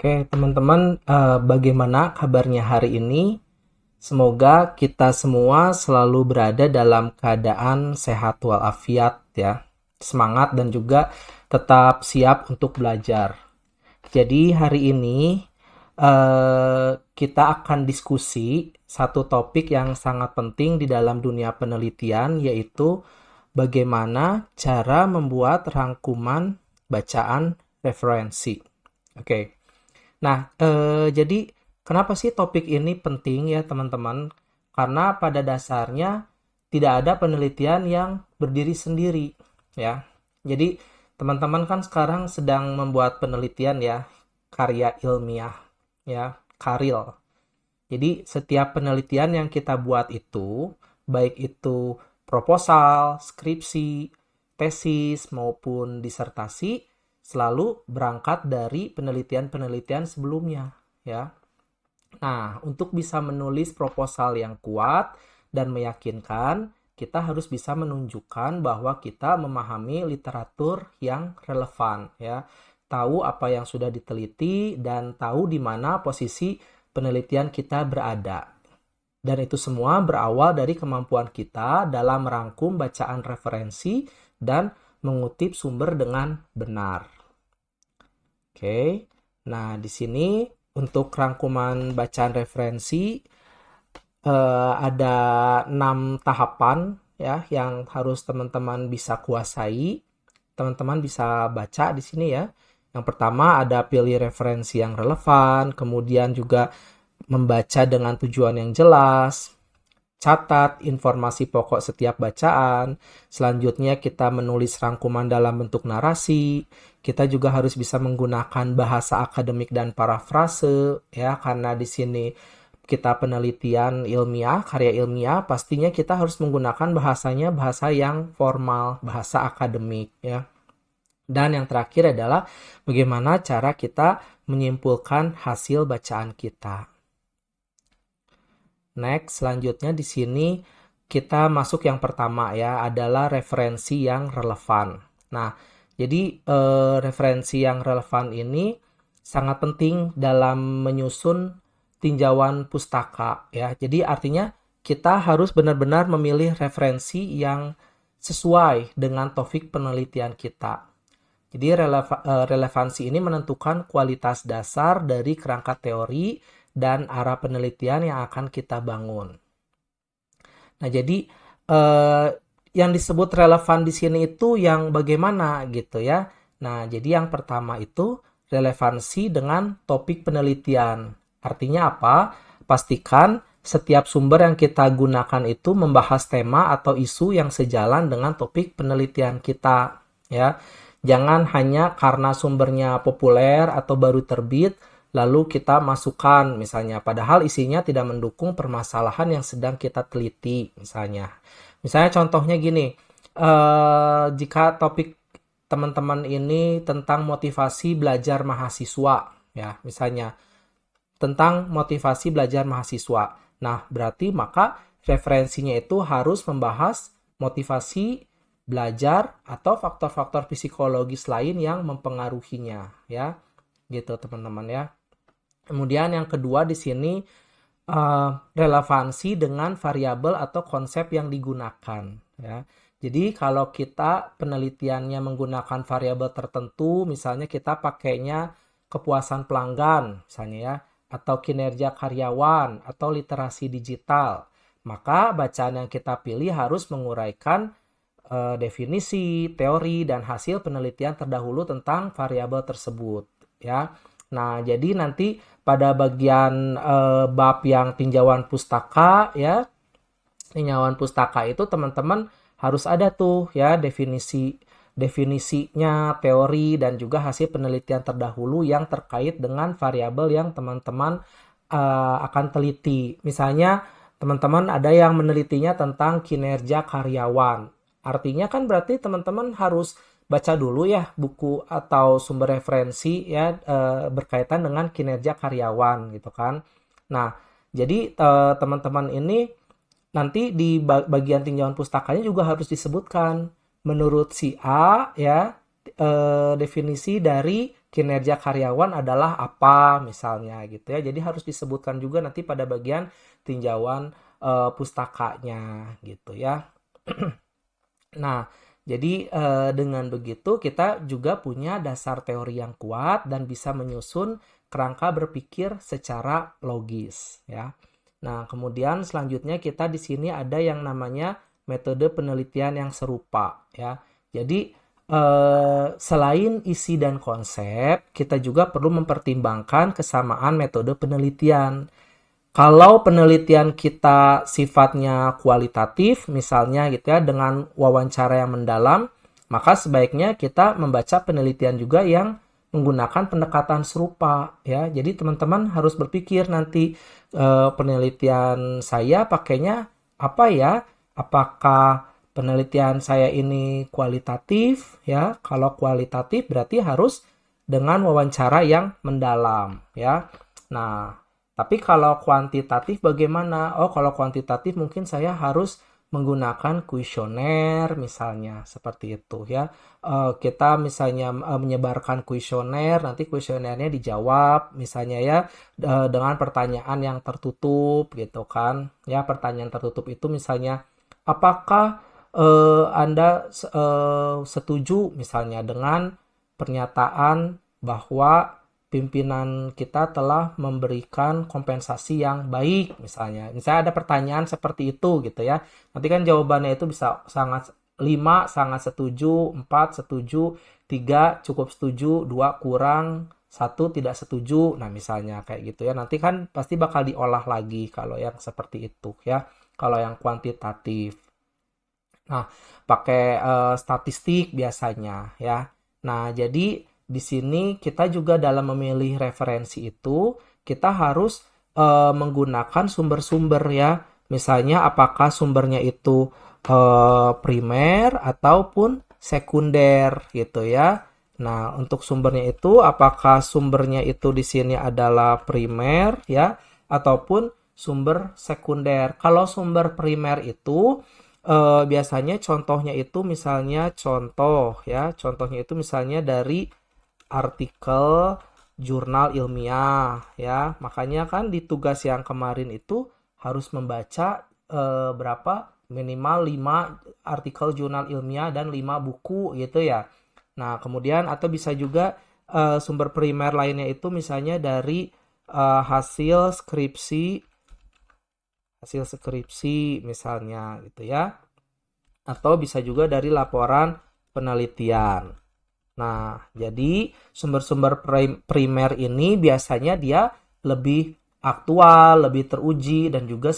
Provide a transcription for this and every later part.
Oke, teman-teman, bagaimana kabarnya hari ini? Semoga kita semua selalu berada dalam keadaan sehat walafiat ya. Semangat dan juga tetap siap untuk belajar. Jadi hari ini kita akan diskusi satu topik yang sangat penting di dalam dunia penelitian, yaitu bagaimana cara membuat rangkuman bacaan referensi. Oke. Nah, jadi kenapa sih topik ini penting ya teman-teman? Karena pada dasarnya tidak ada penelitian yang berdiri sendiri ya. Jadi teman-teman kan sekarang sedang membuat penelitian ya, karya ilmiah ya, karil. Jadi setiap penelitian yang kita buat itu, baik itu proposal, skripsi, tesis maupun disertasi, selalu berangkat dari penelitian-penelitian sebelumnya ya. Nah, untuk bisa menulis proposal yang kuat dan meyakinkan, kita harus bisa menunjukkan bahwa kita memahami literatur yang relevan ya. Tahu apa yang sudah diteliti dan tahu di mana posisi penelitian kita berada. Dan itu semua berawal dari kemampuan kita dalam merangkum bacaan referensi dan mengutip sumber dengan benar. Oke. Nah, di sini untuk rangkuman bacaan referensi ada 6 tahapan ya yang harus teman-teman bisa kuasai. Teman-teman bisa baca di sini ya. Yang pertama ada pilih referensi yang relevan, kemudian juga membaca dengan tujuan yang jelas, catat informasi pokok setiap bacaan. Selanjutnya kita menulis rangkuman dalam bentuk narasi. Kita juga harus bisa menggunakan bahasa akademik dan parafrase ya, karena di sini kita penelitian ilmiah, karya ilmiah, pastinya kita harus menggunakan bahasanya bahasa yang formal, bahasa akademik ya. Dan yang terakhir adalah bagaimana cara kita menyimpulkan hasil bacaan kita. Next, selanjutnya di sini kita masuk yang pertama ya, adalah referensi yang relevan. Nah, jadi referensi yang relevan ini sangat penting dalam menyusun tinjauan pustaka ya. Jadi artinya kita harus benar-benar memilih referensi yang sesuai dengan topik penelitian kita. Jadi relevansi ini menentukan kualitas dasar dari kerangka teori dan arah penelitian yang akan kita bangun. Nah, jadi yang disebut relevan di sini itu yang bagaimana gitu ya. Nah, jadi yang pertama itu relevansi dengan topik penelitian. Artinya apa? Pastikan setiap sumber yang kita gunakan itu membahas tema atau isu yang sejalan dengan topik penelitian kita ya. Jangan hanya karena sumbernya populer atau baru terbit lalu kita masukkan misalnya, padahal isinya tidak mendukung permasalahan yang sedang kita teliti misalnya. Misalnya contohnya gini, jika topik teman-teman ini tentang motivasi belajar mahasiswa ya, misalnya tentang motivasi belajar mahasiswa. Nah, berarti maka referensinya itu harus membahas motivasi belajar atau faktor-faktor psikologis lain yang mempengaruhinya ya. Gitu teman-teman ya. Kemudian yang kedua di sini relevansi dengan variabel atau konsep yang digunakan ya. Jadi kalau kita penelitiannya menggunakan variabel tertentu, misalnya kita pakainya kepuasan pelanggan misalnya ya, atau kinerja karyawan atau literasi digital, maka bacaan yang kita pilih harus menguraikan definisi, teori, dan hasil penelitian terdahulu tentang variabel tersebut ya. Nah, jadi nanti pada bagian bab yang tinjauan pustaka ya, tinjauan pustaka itu teman-teman harus ada tuh ya definisinya, teori, dan juga hasil penelitian terdahulu yang terkait dengan variabel yang teman-teman akan teliti. Misalnya teman-teman ada yang menelitinya tentang kinerja karyawan. Artinya kan berarti teman-teman harus baca dulu ya buku atau sumber referensi ya berkaitan dengan kinerja karyawan gitu kan. Nah, jadi teman-teman ini nanti di bagian tinjauan pustakanya juga harus disebutkan menurut si A ya definisi dari kinerja karyawan adalah apa misalnya gitu ya. Jadi harus disebutkan juga nanti pada bagian tinjauan pustakanya gitu ya. Nah, jadi dengan begitu kita juga punya dasar teori yang kuat dan bisa menyusun kerangka berpikir secara logis ya. Nah, kemudian selanjutnya kita di sini ada yang namanya metode penelitian yang serupa ya. Jadi selain isi dan konsep, kita juga perlu mempertimbangkan kesamaan metode penelitian. Kalau penelitian kita sifatnya kualitatif, misalnya gitu ya, dengan wawancara yang mendalam, maka sebaiknya kita membaca penelitian juga yang menggunakan pendekatan serupa ya. Jadi teman-teman harus berpikir nanti penelitian saya pakainya apa ya? Apakah penelitian saya ini kualitatif ya? Kalau kualitatif berarti harus dengan wawancara yang mendalam ya. Nah, tapi kalau kuantitatif bagaimana? Oh, kalau kuantitatif mungkin saya harus menggunakan kuesioner misalnya seperti itu ya. Kita misalnya menyebarkan kuesioner, nanti kuesionernya dijawab misalnya ya dengan pertanyaan yang tertutup gitu kan. Ya, pertanyaan tertutup itu misalnya apakah Anda setuju misalnya dengan pernyataan bahwa pimpinan kita telah memberikan kompensasi yang baik misalnya. Misalnya ada pertanyaan seperti itu gitu ya. Nanti kan jawabannya itu bisa sangat 5 sangat setuju, 4 setuju, 3 cukup setuju, 2 kurang, 1 tidak setuju. Nah, misalnya kayak gitu ya. Nanti kan pasti bakal diolah lagi kalau yang seperti itu ya. Kalau yang kuantitatif. Nah, pakai statistik biasanya ya. Nah, jadi di sini kita juga dalam memilih referensi itu kita harus menggunakan sumber-sumber ya. Misalnya apakah sumbernya itu primer ataupun sekunder gitu ya. Nah, untuk sumbernya itu apakah sumbernya itu di sini adalah primer ya ataupun sumber sekunder. Kalau sumber primer itu biasanya contohnya itu misalnya contohnya itu misalnya dari artikel jurnal ilmiah ya. Makanya kan di tugas yang kemarin itu harus membaca berapa minimal 5 artikel jurnal ilmiah dan 5 buku gitu ya. Nah, kemudian atau bisa juga sumber primer lainnya itu misalnya dari hasil skripsi misalnya gitu ya. Atau bisa juga dari laporan penelitian. Nah, jadi sumber-sumber primer ini biasanya dia lebih aktual, lebih teruji, dan juga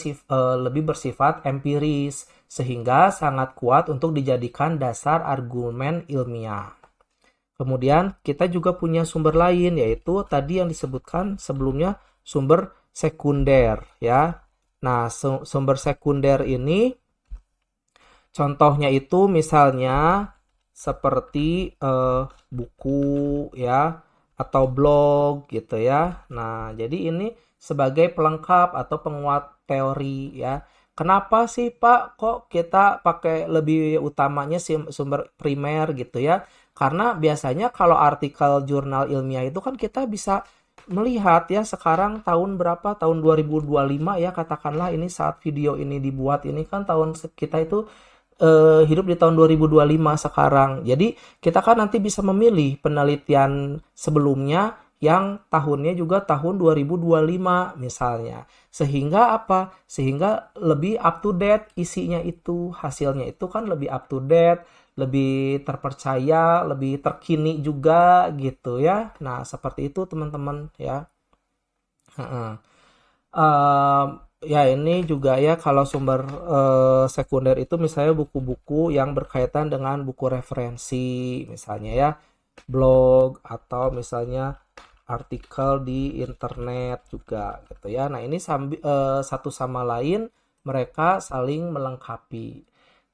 lebih bersifat empiris, sehingga sangat kuat untuk dijadikan dasar argumen ilmiah. Kemudian kita juga punya sumber lain, yaitu tadi yang disebutkan sebelumnya sumber sekunder ya. Nah, sumber sekunder ini contohnya itu misalnya seperti buku ya atau blog gitu ya. Nah, jadi ini sebagai pelengkap atau penguat teori ya. Kenapa sih Pak kok kita pakai lebih utamanya sumber primer gitu ya? Karena biasanya kalau artikel jurnal ilmiah itu kan kita bisa melihat ya sekarang tahun berapa? Tahun 2025 ya katakanlah ini saat video ini dibuat ini kan tahun kita itu hidup di tahun 2025 sekarang. Jadi kita kan nanti bisa memilih penelitian sebelumnya yang tahunnya juga tahun 2025 misalnya. Sehingga apa? Sehingga lebih up to date isinya itu, hasilnya itu kan lebih up to date, lebih terpercaya, lebih terkini juga gitu ya. Nah, seperti itu teman-teman ya. Heeh. Ya ini juga ya kalau sumber sekunder itu misalnya buku-buku yang berkaitan dengan buku referensi misalnya ya blog atau misalnya artikel di internet juga gitu ya. Nah ini satu sama lain mereka saling melengkapi.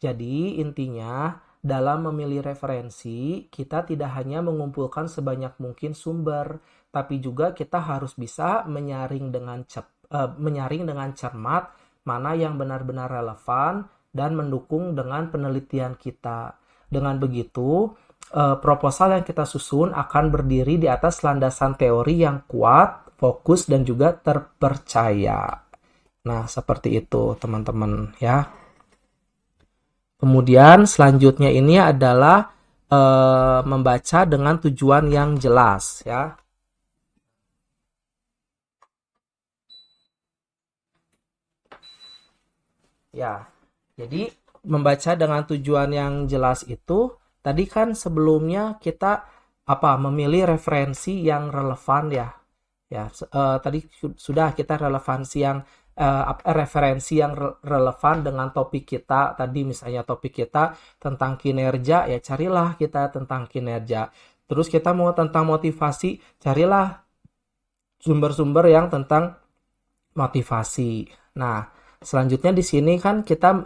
Jadi intinya dalam memilih referensi kita tidak hanya mengumpulkan sebanyak mungkin sumber, tapi juga kita harus bisa menyaring dengan cermat mana yang benar-benar relevan dan mendukung dengan penelitian kita. Dengan begitu, proposal yang kita susun akan berdiri di atas landasan teori yang kuat, fokus, dan juga terpercaya. Nah, seperti itu, teman-teman, ya. Kemudian selanjutnya ini adalah membaca dengan tujuan yang jelas, ya. Ya, jadi membaca dengan tujuan yang jelas itu tadi kan sebelumnya kita memilih referensi yang relevan ya. Ya, tadi sudah kita referensi yang relevan dengan topik kita. Tadi misalnya topik kita tentang kinerja, ya carilah kita tentang kinerja. Terus kita mau tentang motivasi, carilah sumber-sumber yang tentang motivasi. Nah, selanjutnya di sini kan kita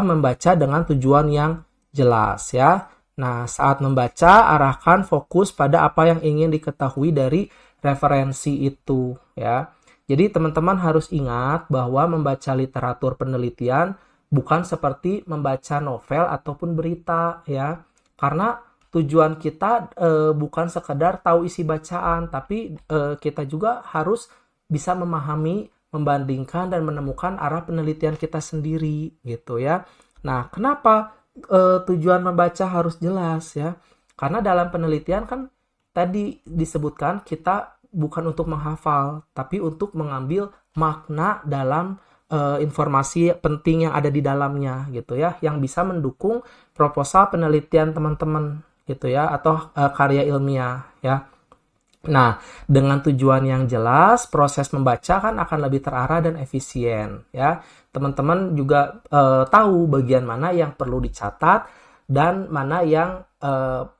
membaca dengan tujuan yang jelas ya. Nah, saat membaca arahkan fokus pada apa yang ingin diketahui dari referensi itu ya. Jadi teman-teman harus ingat bahwa membaca literatur penelitian bukan seperti membaca novel ataupun berita ya. Karena tujuan kita bukan sekedar tahu isi bacaan, tapi kita juga harus bisa memahami, membandingkan, dan menemukan arah penelitian kita sendiri gitu ya. Nah, kenapa tujuan membaca harus jelas ya? Karena dalam penelitian kan tadi disebutkan kita bukan untuk menghafal, tapi untuk mengambil makna dalam informasi penting yang ada di dalamnya gitu ya, yang bisa mendukung proposal penelitian teman-teman gitu ya, atau karya ilmiah ya. Nah, dengan tujuan yang jelas, proses membaca kan akan lebih terarah dan efisien ya. Teman-teman juga tahu bagian mana yang perlu dicatat dan mana yang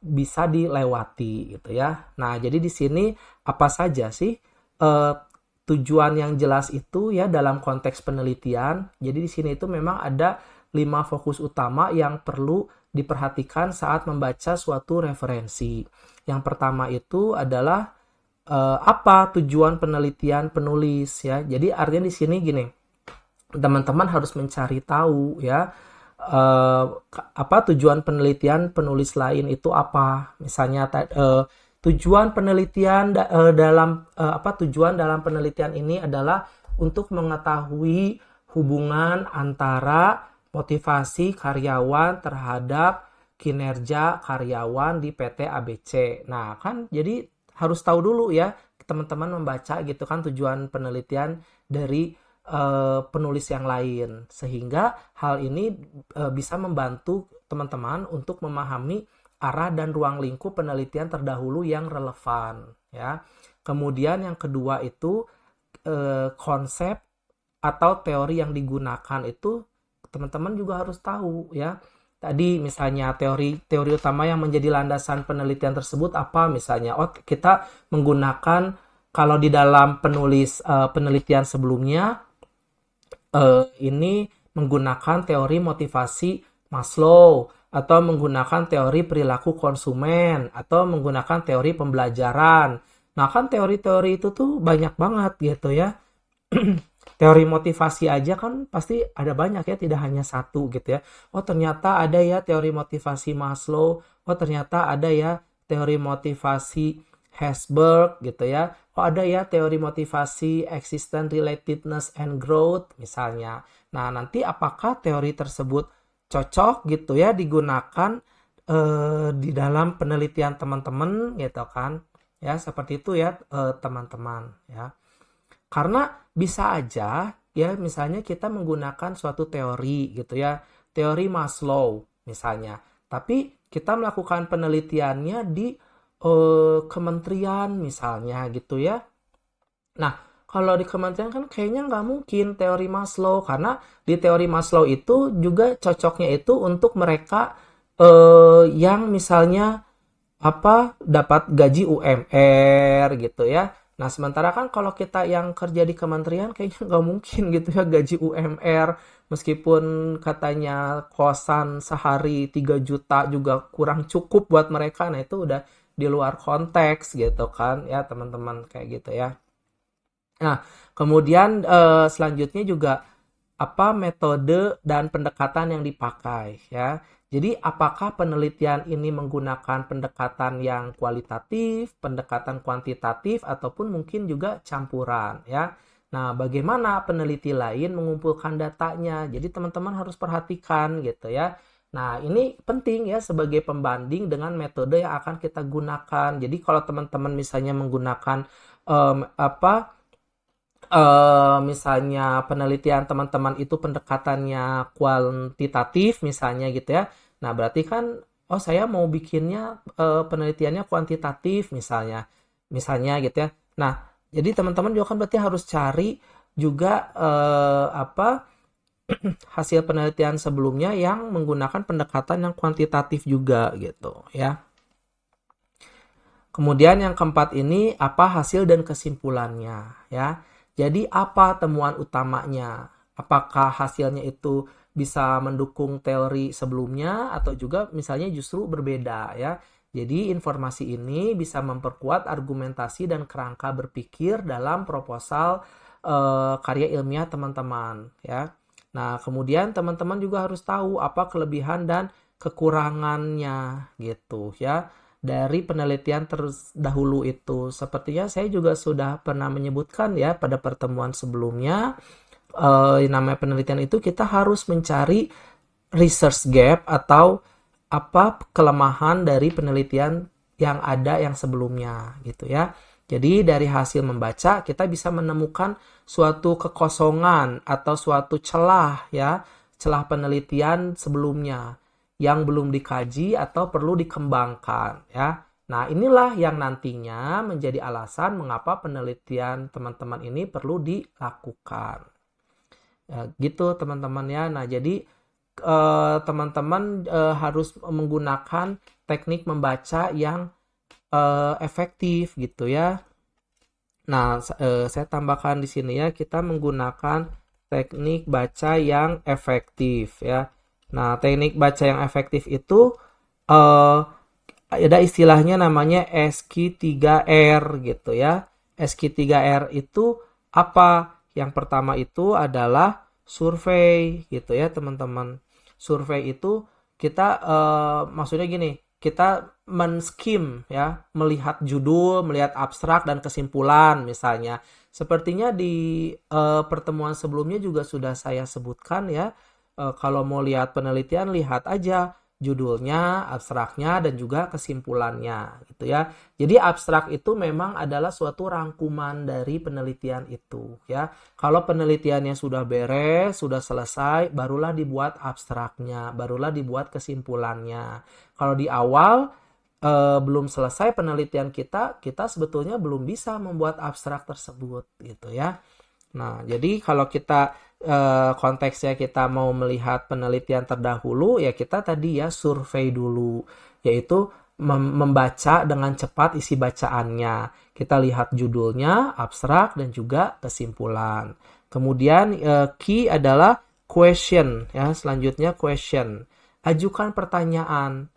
bisa dilewati gitu ya. Nah, jadi di sini apa saja sih tujuan yang jelas itu ya dalam konteks penelitian. Jadi di sini itu memang ada 5 fokus utama yang perlu diperhatikan saat membaca suatu referensi. Yang pertama itu adalah apa tujuan penelitian penulis ya. Jadi artinya di sini gini, teman-teman harus mencari tahu ya apa tujuan penelitian penulis lain itu apa. Misalnya tujuan penelitian tujuan dalam penelitian ini adalah untuk mengetahui hubungan antara motivasi karyawan terhadap kinerja karyawan di PT ABC. Nah, kan jadi harus tahu dulu ya teman-teman membaca gitu kan tujuan penelitian dari penulis yang lain, sehingga hal ini bisa membantu teman-teman untuk memahami arah dan ruang lingkup penelitian terdahulu yang relevan ya. Kemudian yang kedua itu konsep atau teori yang digunakan itu teman-teman juga harus tahu ya. Tadi misalnya teori utama yang menjadi landasan penelitian tersebut apa misalnya. Kita menggunakan kalau di dalam penelitian sebelumnya ini menggunakan teori motivasi Maslow, atau menggunakan teori perilaku konsumen, atau menggunakan teori pembelajaran. Nah, kan teori-teori itu tuh banyak banget gitu ya. Teori motivasi aja kan pasti ada banyak ya, tidak hanya satu gitu ya. Oh, ternyata ada ya teori motivasi Maslow. Oh, ternyata ada ya teori motivasi Herzberg gitu ya. Oh, ada ya teori motivasi existence, relatedness, and growth misalnya. Nah, nanti apakah teori tersebut cocok gitu ya digunakan di dalam penelitian teman-teman gitu kan. Ya, seperti itu ya teman-teman ya. Karena bisa aja ya misalnya kita menggunakan suatu teori gitu ya. Teori Maslow misalnya. Tapi kita melakukan penelitiannya di kementerian misalnya gitu ya. Nah, kalau di kementerian kan kayaknya nggak mungkin teori Maslow, karena di teori Maslow itu juga cocoknya itu untuk mereka yang misalnya dapat gaji UMR gitu ya. Nah, sementara kan kalau kita yang kerja di kementerian kayaknya nggak mungkin gitu ya gaji UMR, meskipun katanya kosan sehari 3 juta juga kurang cukup buat mereka. Nah, itu udah di luar konteks gitu kan ya teman-teman kayak gitu ya. Nah, kemudian selanjutnya juga apa metode dan pendekatan yang dipakai ya. Jadi apakah penelitian ini menggunakan pendekatan yang kualitatif, pendekatan kuantitatif ataupun mungkin juga campuran ya. Nah, bagaimana peneliti lain mengumpulkan datanya? Jadi teman-teman harus perhatikan gitu ya. Nah, ini penting ya sebagai pembanding dengan metode yang akan kita gunakan. Jadi kalau teman-teman misalnya menggunakan apa misalnya penelitian teman-teman itu pendekatannya kuantitatif misalnya gitu ya. Nah, berarti kan oh saya mau bikinnya penelitiannya kuantitatif misalnya. Misalnya gitu ya. Nah, jadi teman-teman juga kan berarti harus cari juga apa hasil penelitian sebelumnya yang menggunakan pendekatan yang kuantitatif juga gitu ya. Kemudian yang keempat ini apa hasil dan kesimpulannya ya. Jadi apa temuan utamanya? Apakah hasilnya itu bisa mendukung teori sebelumnya atau juga misalnya justru berbeda ya. Jadi informasi ini bisa memperkuat argumentasi dan kerangka berpikir dalam proposal karya ilmiah teman-teman ya. Nah, kemudian teman-teman juga harus tahu apa kelebihan dan kekurangannya gitu ya dari penelitian terdahulu itu. Sepertinya saya juga sudah pernah menyebutkan ya pada pertemuan sebelumnya, namanya penelitian itu kita harus mencari research gap atau apa kelemahan dari penelitian yang ada yang sebelumnya gitu ya. Jadi dari hasil membaca kita bisa menemukan suatu kekosongan atau suatu celah ya, celah penelitian sebelumnya yang belum dikaji atau perlu dikembangkan ya. Nah, inilah yang nantinya menjadi alasan mengapa penelitian teman-teman ini perlu dilakukan. Ya, gitu teman-teman ya. Nah, jadi teman-teman harus menggunakan teknik membaca yang efektif gitu ya. Nah, saya tambahkan di sini ya, kita menggunakan teknik baca yang efektif ya. Nah, teknik baca yang efektif itu ada istilahnya namanya SQ3R gitu ya. SQ3R itu apa? Yang pertama itu adalah survei gitu ya, teman-teman. Survei itu kita maksudnya gini, kita men-skim ya, melihat judul, melihat abstrak dan kesimpulan misalnya. Sepertinya di pertemuan sebelumnya juga sudah saya sebutkan ya, kalau mau lihat penelitian lihat aja judulnya, abstraknya dan juga kesimpulannya gitu ya. Jadi abstrak itu memang adalah suatu rangkuman dari penelitian itu ya. Kalau penelitiannya sudah beres, sudah selesai, barulah dibuat abstraknya, barulah dibuat kesimpulannya. Kalau di awal belum selesai penelitian kita, kita sebetulnya belum bisa membuat abstrak tersebut gitu ya. Nah, jadi kalau kita konteksnya kita mau melihat penelitian terdahulu, ya kita tadi ya survei dulu, yaitu membaca dengan cepat isi bacaannya. Kita lihat judulnya, abstrak, dan juga kesimpulan. Kemudian key adalah question, ya. Selanjutnya question. Ajukan pertanyaan.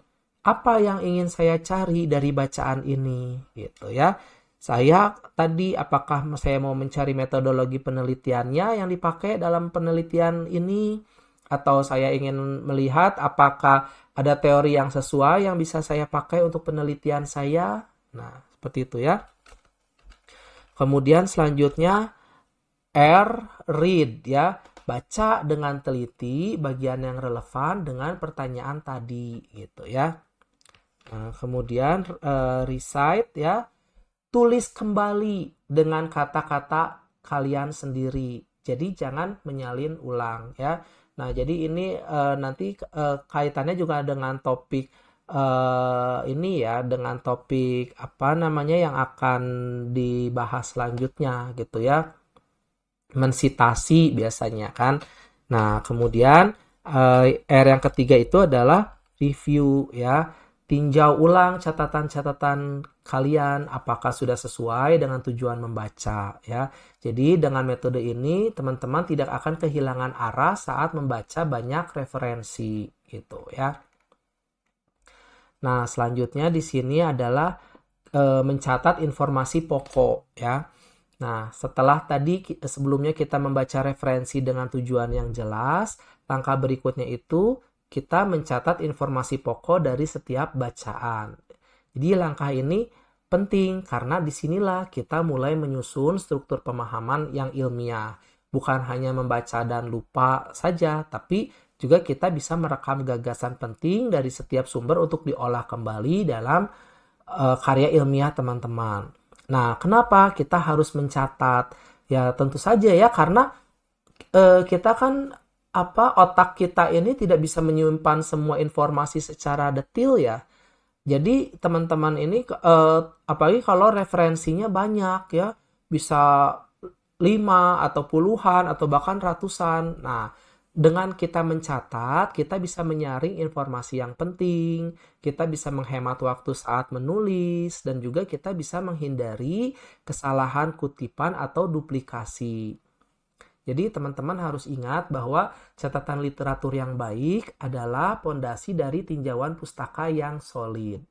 Apa yang ingin saya cari dari bacaan ini, gitu ya. Saya tadi apakah saya mau mencari metodologi penelitiannya yang dipakai dalam penelitian ini, atau saya ingin melihat apakah ada teori yang sesuai yang bisa saya pakai untuk penelitian saya. Nah, seperti itu ya. Kemudian selanjutnya R, read ya. Baca dengan teliti bagian yang relevan dengan pertanyaan tadi gitu ya. Nah, kemudian recite ya. Tulis kembali dengan kata-kata kalian sendiri. Jadi jangan menyalin ulang ya. Nah, jadi ini nanti kaitannya juga dengan topik ini ya, dengan topik apa namanya yang akan dibahas selanjutnya gitu ya. Mensitasi biasanya kan. Nah, kemudian R yang ketiga itu adalah review ya. Tinjau ulang catatan-catatan kalian apakah sudah sesuai dengan tujuan membaca ya. Jadi dengan metode ini teman-teman tidak akan kehilangan arah saat membaca banyak referensi gitu ya. Nah, selanjutnya di sini adalah mencatat informasi pokok ya. Nah, setelah tadi sebelumnya kita membaca referensi dengan tujuan yang jelas, langkah berikutnya itu kita mencatat informasi pokok dari setiap bacaan. Jadi langkah ini penting karena disinilah kita mulai menyusun struktur pemahaman yang ilmiah. Bukan hanya membaca dan lupa saja, tapi juga kita bisa merekam gagasan penting dari setiap sumber untuk diolah kembali dalam karya ilmiah teman-teman. Nah, kenapa kita harus mencatat? Ya, tentu saja ya, karena kita kan otak kita ini tidak bisa menyimpan semua informasi secara detail ya. Jadi teman-teman ini apalagi kalau referensinya banyak ya, bisa 5 atau puluhan atau bahkan ratusan. Nah, dengan kita mencatat, kita bisa menyaring informasi yang penting, kita bisa menghemat waktu saat menulis, dan juga kita bisa menghindari kesalahan kutipan atau duplikasi. Jadi teman-teman harus ingat bahwa catatan literatur yang baik adalah pondasi dari tinjauan pustaka yang solid.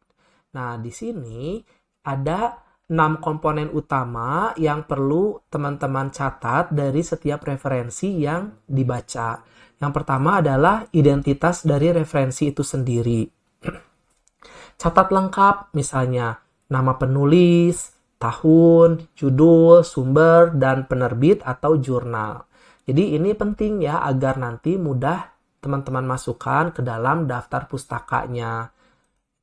Nah, di sini ada 6 komponen utama yang perlu teman-teman catat dari setiap referensi yang dibaca. Yang pertama adalah identitas dari referensi itu sendiri. Catat lengkap, misalnya nama penulis, tahun, judul, sumber, dan penerbit atau jurnal. Jadi ini penting ya agar nanti mudah teman-teman masukkan ke dalam daftar pustakanya.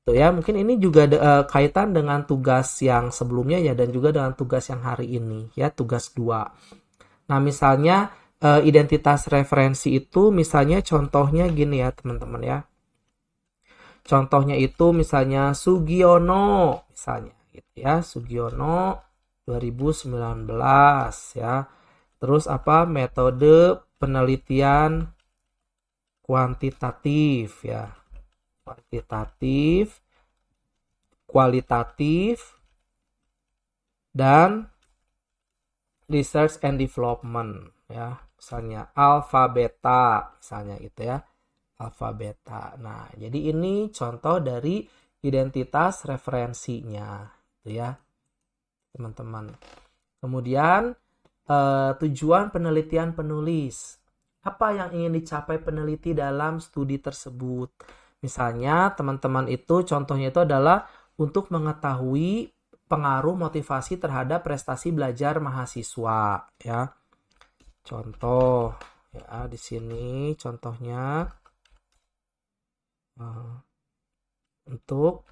Tuh ya, mungkin ini juga kaitan dengan tugas yang sebelumnya ya dan juga dengan tugas yang hari ini ya, tugas 2. Nah, misalnya identitas referensi itu misalnya contohnya gini ya, teman-teman ya. Contohnya itu misalnya Sugiono misalnya gitu ya, Sugiono 2019 ya. Terus metode penelitian kuantitatif ya. Kuantitatif, kualitatif, dan research and development ya. Misalnya alpha beta misalnya gitu ya. Alpha beta. Nah, jadi ini contoh dari identitas referensinya gitu ya, teman-teman. Kemudian tujuan penelitian penulis. Apa yang ingin dicapai peneliti dalam studi tersebut? Misalnya, teman-teman itu contohnya itu adalah untuk mengetahui pengaruh motivasi terhadap prestasi belajar mahasiswa, ya. Contoh ya di sini contohnya untuk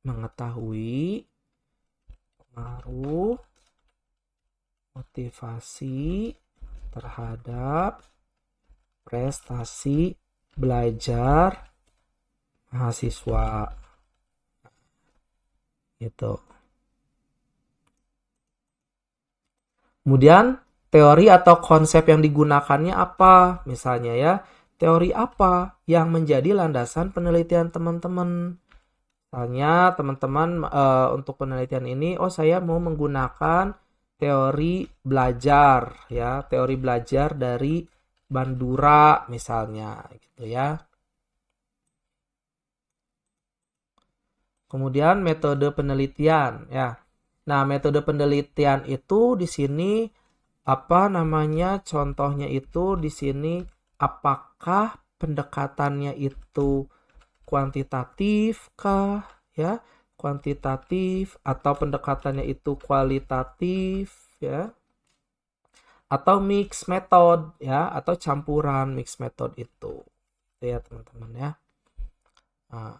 mengetahui pengaruh motivasi terhadap prestasi belajar mahasiswa gitu. Kemudian teori atau konsep yang digunakannya apa? Misalnya ya, teori apa yang menjadi landasan penelitian teman-teman? Misalnya teman-teman untuk penelitian ini, saya mau menggunakan teori belajar ya, teori belajar dari Bandura misalnya gitu ya. Kemudian metode penelitian ya. Nah, metode penelitian itu di sini contohnya itu di sini apakah pendekatannya itu kuantitatif kah ya, kuantitatif atau pendekatannya itu kualitatif ya, atau mix method ya, atau campuran mix method itu ya teman-teman ya. Nah,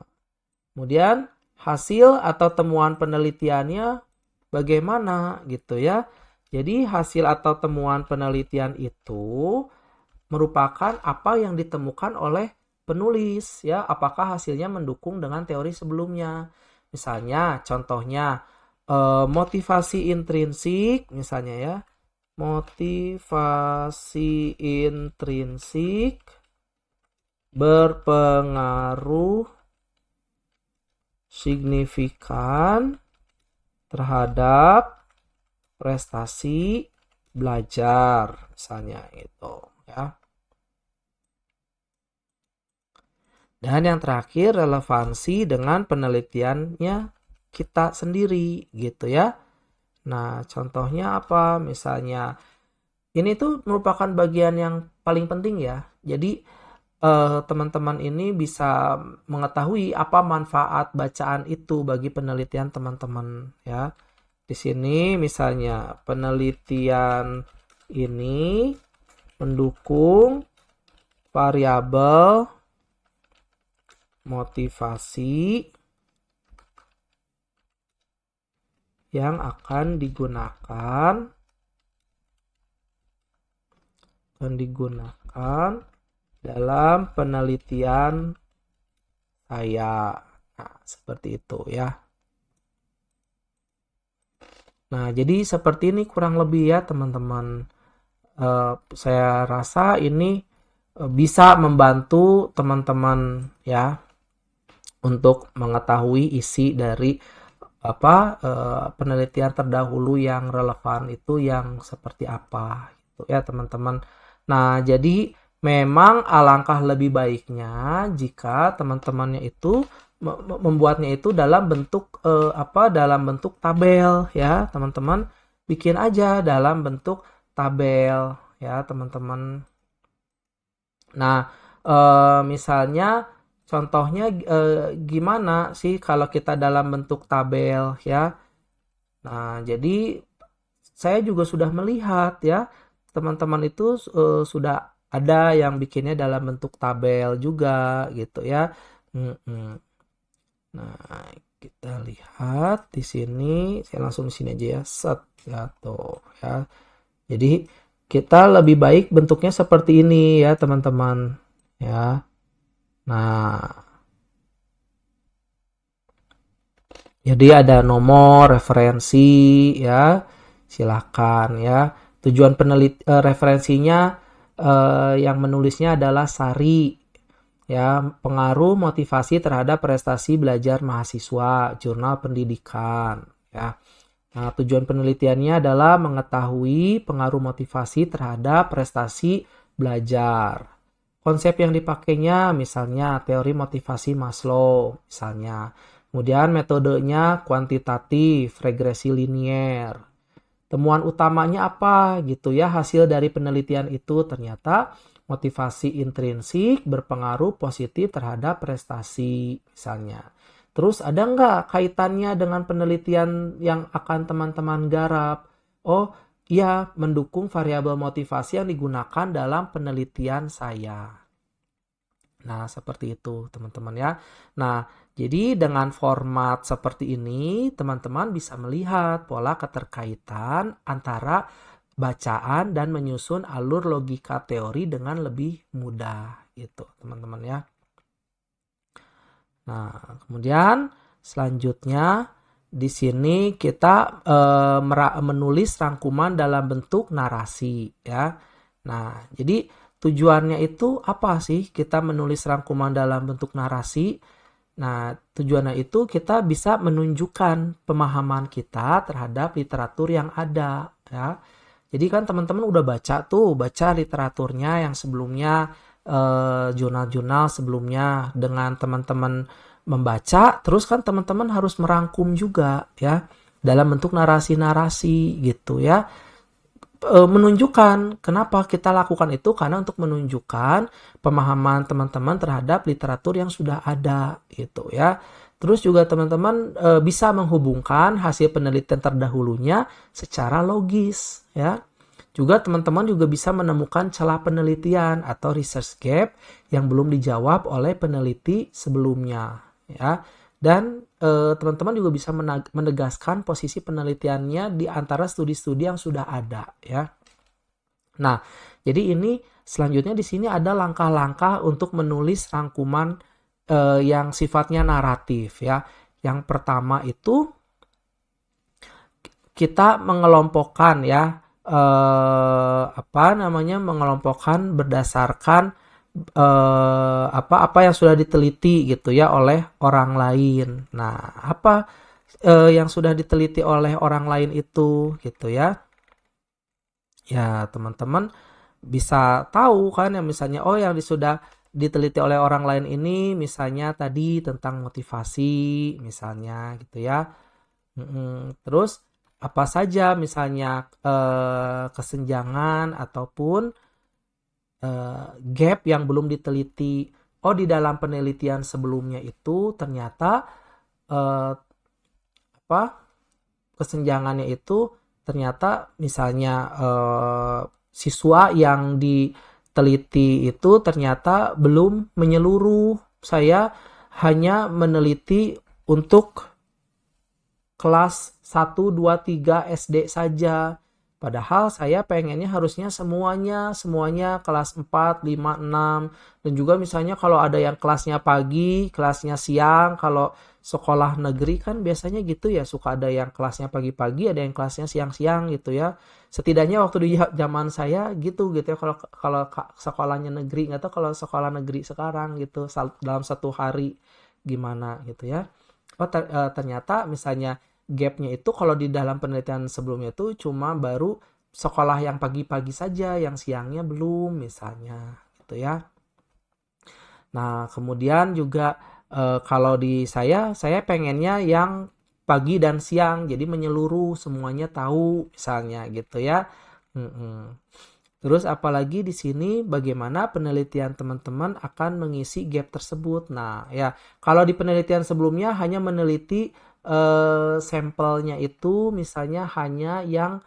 kemudian hasil atau temuan penelitiannya bagaimana gitu ya. Jadi hasil atau temuan penelitian itu merupakan apa yang ditemukan oleh penulis ya, apakah hasilnya mendukung dengan teori sebelumnya. Misalnya contohnya motivasi intrinsik misalnya ya. Motivasi intrinsik berpengaruh signifikan terhadap prestasi belajar misalnya itu ya. Dan yang terakhir relevansi dengan penelitiannya kita sendiri gitu ya. Nah, contohnya apa? Misalnya, ini tuh merupakan bagian yang paling penting ya. Jadi, teman-teman ini bisa mengetahui apa manfaat bacaan itu bagi penelitian teman-teman ya. Di sini misalnya penelitian ini mendukung variabel motivasi yang akan digunakan dalam penelitian saya. Nah, seperti itu ya. Nah, jadi seperti ini kurang lebih ya teman-teman. Saya rasa ini bisa membantu teman-teman ya untuk mengetahui isi dari penelitian terdahulu yang relevan itu yang seperti apa gitu ya teman-teman. Nah, jadi memang alangkah lebih baiknya jika teman-temannya itu membuatnya itu dalam bentuk dalam bentuk tabel ya teman-teman. Bikin aja dalam bentuk tabel ya teman-teman. Nah, misalnya contohnya gimana sih kalau kita dalam bentuk tabel ya. Nah, jadi saya juga sudah melihat ya, teman-teman itu sudah ada yang bikinnya dalam bentuk tabel juga gitu ya. Nah, kita lihat di sini, saya langsung di sini aja ya, set ya tuh ya. Jadi kita lebih baik bentuknya seperti ini ya teman-teman ya. Nah, jadi ada nomor referensi ya, silakan ya. Tujuan referensinya yang menulisnya adalah Sari ya, pengaruh motivasi terhadap prestasi belajar mahasiswa, jurnal pendidikan ya. Nah, tujuan penelitiannya adalah mengetahui pengaruh motivasi terhadap prestasi belajar. Konsep yang dipakainya misalnya teori motivasi Maslow misalnya. Kemudian metodenya kuantitatif, regresi linier. Temuan utamanya apa gitu ya, hasil dari penelitian itu ternyata motivasi intrinsik berpengaruh positif terhadap prestasi misalnya. Terus ada nggak kaitannya dengan penelitian yang akan teman-teman garap? Oh iya, mendukung variabel motivasi yang digunakan dalam penelitian saya. Nah, seperti itu teman-teman ya. Nah, jadi dengan format seperti ini, teman-teman bisa melihat pola keterkaitan antara bacaan dan menyusun alur logika teori dengan lebih mudah gitu, teman-teman ya. Nah, kemudian selanjutnya di sini kita menulis rangkuman dalam bentuk narasi ya. Nah, jadi tujuannya itu apa sih kita menulis rangkuman dalam bentuk narasi? Nah, tujuannya itu kita bisa menunjukkan pemahaman kita terhadap literatur yang ada ya. Jadi kan teman-teman udah baca literaturnya yang sebelumnya, jurnal-jurnal sebelumnya dengan teman-teman membaca, terus kan teman-teman harus merangkum juga ya dalam bentuk narasi-narasi gitu ya. Menunjukkan kenapa kita lakukan itu karena untuk menunjukkan pemahaman teman-teman terhadap literatur yang sudah ada gitu ya. Terus juga teman-teman bisa menghubungkan hasil penelitian terdahulunya secara logis ya. Juga teman-teman juga bisa menemukan celah penelitian atau research gap yang belum dijawab oleh peneliti sebelumnya ya. Dan teman-teman juga bisa menegaskan posisi penelitiannya di antara studi-studi yang sudah ada ya. Nah, jadi ini selanjutnya di sini ada langkah-langkah untuk menulis rangkuman yang sifatnya naratif ya. Yang pertama itu kita mengelompokkan ya, mengelompokkan berdasarkan apa yang sudah diteliti gitu ya oleh orang lain. Nah, apa yang sudah diteliti oleh orang lain itu gitu ya. Ya, teman-teman bisa tahu kan ya, misalnya yang sudah diteliti oleh orang lain ini misalnya tadi tentang motivasi misalnya gitu ya. Terus apa saja misalnya kesenjangan ataupun gap yang belum diteliti. Oh, di dalam penelitian sebelumnya itu ternyata eh, apa kesenjangannya itu ternyata misalnya siswa yang diteliti itu ternyata belum menyeluruh. Saya hanya meneliti untuk kelas 1, 2, 3 SD saja. Padahal saya pengennya harusnya semuanya kelas 4, 5, 6. Dan juga misalnya kalau ada yang kelasnya pagi, kelasnya siang, kalau sekolah negeri kan biasanya gitu ya, suka ada yang kelasnya pagi-pagi, ada yang kelasnya siang-siang gitu ya. Setidaknya waktu di zaman saya gitu ya, kalau kalau sekolahnya negeri, nggak tahu kalau sekolah negeri sekarang gitu dalam satu hari gimana gitu ya. Oh, ternyata misalnya gapnya itu kalau di dalam penelitian sebelumnya itu cuma baru sekolah yang pagi-pagi saja, yang siangnya belum misalnya gitu ya. Nah, kemudian juga kalau di saya pengennya yang pagi dan siang, jadi menyeluruh semuanya tahu misalnya gitu ya. Mm-mm. Terus apalagi di sini bagaimana penelitian teman-teman akan mengisi gap tersebut. Nah, ya kalau di penelitian sebelumnya hanya meneliti sampelnya itu misalnya hanya yang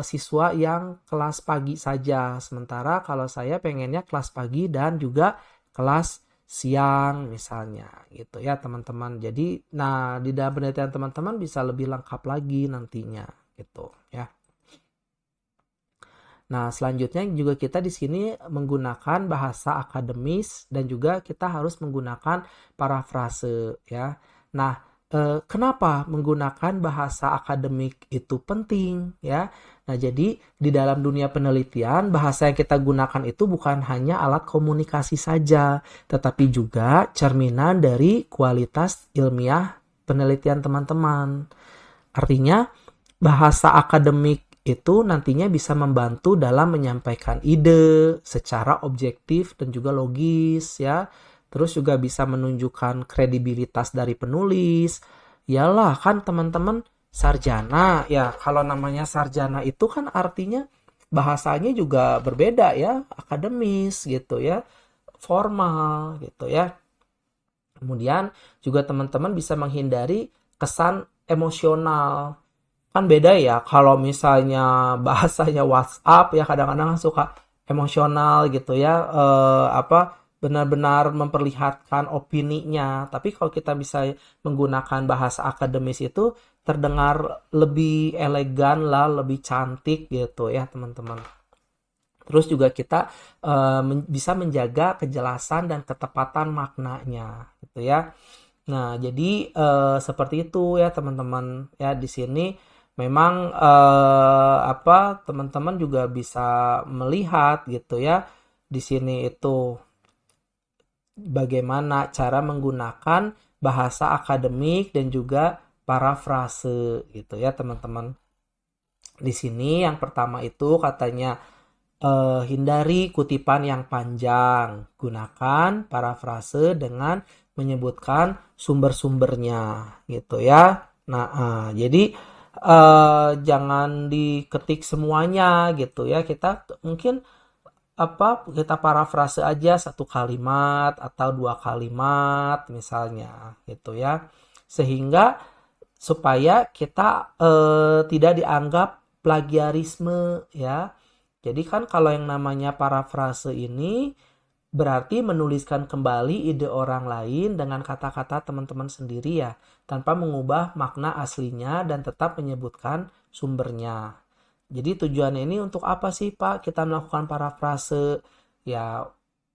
siswa yang kelas pagi saja. Sementara kalau saya pengennya kelas pagi dan juga kelas siang misalnya gitu ya teman-teman. Jadi nah di dalam penelitian teman-teman bisa lebih lengkap lagi nantinya gitu ya. Nah, selanjutnya juga kita di sini menggunakan bahasa akademis dan juga kita harus menggunakan parafrase ya. Nah, kenapa menggunakan bahasa akademik itu penting ya? Nah, jadi di dalam dunia penelitian bahasa yang kita gunakan itu bukan hanya alat komunikasi saja, tetapi juga cerminan dari kualitas ilmiah penelitian teman-teman. Artinya, bahasa akademik itu nantinya bisa membantu dalam menyampaikan ide secara objektif dan juga logis ya. Terus juga bisa menunjukkan kredibilitas dari penulis. Yalah kan teman-teman sarjana ya. Kalau namanya sarjana itu kan artinya bahasanya juga berbeda ya, akademis gitu ya, formal gitu ya. Kemudian juga teman-teman bisa menghindari kesan emosional. Kan beda ya kalau misalnya bahasanya WhatsApp ya kadang-kadang suka emosional gitu ya, benar-benar memperlihatkan opininya. Tapi kalau kita bisa menggunakan bahasa akademis itu terdengar lebih elegan lah, lebih cantik gitu ya teman-teman. Terus juga kita bisa menjaga kejelasan dan ketepatan maknanya gitu ya. Nah, jadi seperti itu ya teman-teman ya di sini memang teman-teman juga bisa melihat gitu ya di sini itu bagaimana cara menggunakan bahasa akademik dan juga parafrase gitu ya teman-teman. Di sini yang pertama itu katanya hindari kutipan yang panjang. Gunakan parafrase dengan menyebutkan sumber-sumbernya gitu ya. Nah, jadi jangan diketik semuanya gitu ya. Kita mungkin kita parafrase aja satu kalimat atau dua kalimat misalnya gitu ya. Sehingga supaya kita tidak dianggap plagiarisme ya. Jadi kan kalau yang namanya parafrase ini berarti menuliskan kembali ide orang lain dengan kata-kata teman-teman sendiri ya, tanpa mengubah makna aslinya dan tetap menyebutkan sumbernya. Jadi tujuannya ini untuk apa sih Pak kita melakukan parafrase? Ya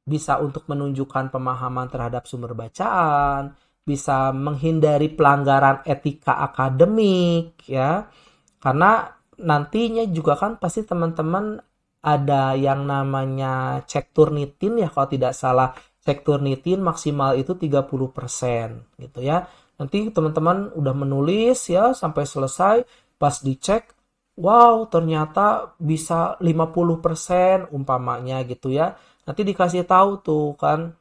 bisa untuk menunjukkan pemahaman terhadap sumber bacaan, bisa menghindari pelanggaran etika akademik ya. Karena nantinya juga kan pasti teman-teman ada yang namanya cek Turnitin ya kalau tidak salah. Cek Turnitin maksimal itu 30% gitu ya. Nanti teman-teman udah menulis ya sampai selesai, pas dicek wow ternyata bisa 50% umpamanya gitu ya. Nanti dikasih tahu tuh kan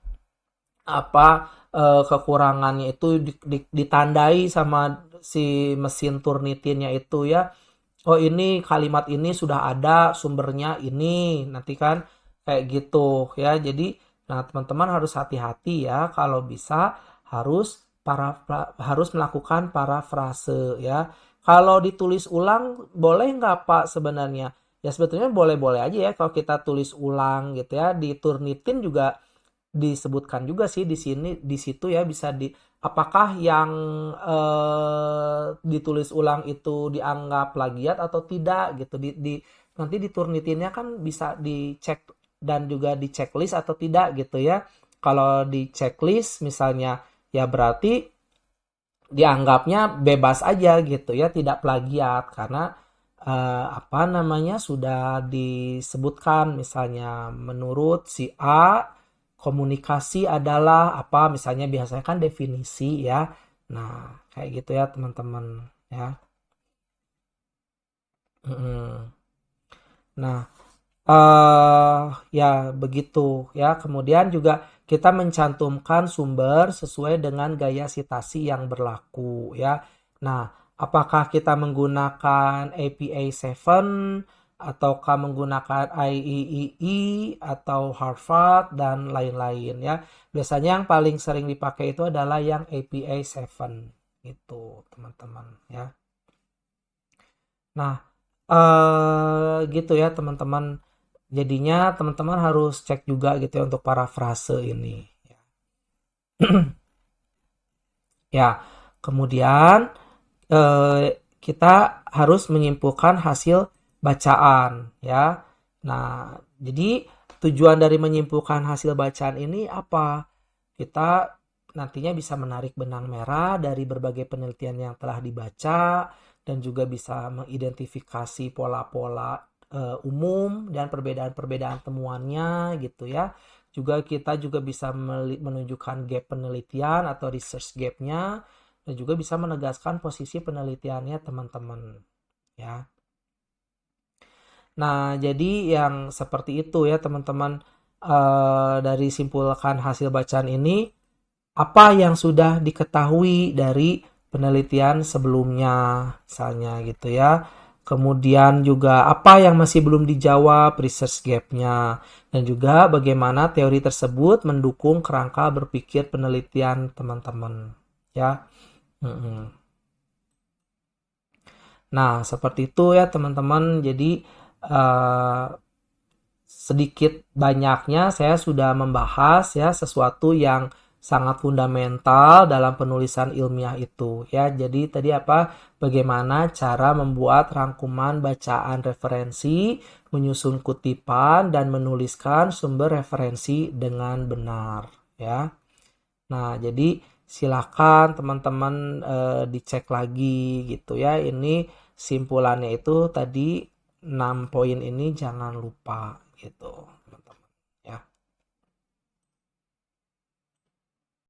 apa kekurangannya itu ditandai sama si mesin Turnitinnya itu ya. Oh, ini kalimat ini sudah ada sumbernya ini. Nanti kan kayak gitu ya. Jadi, nah teman-teman harus hati-hati ya kalau bisa harus melakukan parafrase ya. Kalau ditulis ulang boleh nggak Pak sebenarnya? Ya sebetulnya boleh-boleh aja ya kalau kita tulis ulang gitu ya. Di Turnitin juga disebutkan juga sih di sini di situ ya bisa apakah yang ditulis ulang itu dianggap plagiat atau tidak gitu nanti di Turnitinnya kan bisa dicek dan juga di checklist atau tidak gitu ya. Kalau di checklist misalnya ya berarti dianggapnya bebas aja gitu ya, tidak plagiat karena apa namanya sudah disebutkan misalnya menurut si A komunikasi adalah apa misalnya biasanya kan definisi ya. Nah, kayak gitu ya teman-teman ya. Mm-mm. Nah, ya begitu ya. Kemudian juga kita mencantumkan sumber sesuai dengan gaya sitasi yang berlaku ya. Nah, apakah kita menggunakan APA 7 ataukah menggunakan IEEE atau Harvard dan lain-lain ya. Biasanya yang paling sering dipakai itu adalah yang APA 7 gitu, teman-teman ya. Nah, gitu ya teman-teman. Jadinya teman-teman harus cek juga gitu ya untuk parafrase ini. Ya, kemudian kita harus menyimpulkan hasil bacaan ya. Nah, jadi tujuan dari menyimpulkan hasil bacaan ini apa? Kita nantinya bisa menarik benang merah dari berbagai penelitian yang telah dibaca dan juga bisa mengidentifikasi pola-pola umum dan perbedaan-perbedaan temuannya gitu ya. Juga kita juga bisa menunjukkan gap penelitian atau research gap-nya dan juga bisa menegaskan posisi penelitiannya teman-teman ya. Nah, jadi yang seperti itu ya teman-teman dari simpulkan hasil bacaan ini apa yang sudah diketahui dari penelitian sebelumnya misalnya gitu ya. Kemudian juga apa yang masih belum dijawab research gap-nya dan juga bagaimana teori tersebut mendukung kerangka berpikir penelitian teman-teman ya. Nah, seperti itu ya teman-teman. Jadi sedikit banyaknya saya sudah membahas ya sesuatu yang sangat fundamental dalam penulisan ilmiah itu ya. Jadi tadi apa bagaimana cara membuat rangkuman bacaan referensi, menyusun kutipan dan menuliskan sumber referensi dengan benar ya. Nah, jadi silakan teman-teman dicek lagi gitu ya. Ini simpulannya itu tadi 6 poin ini jangan lupa gitu.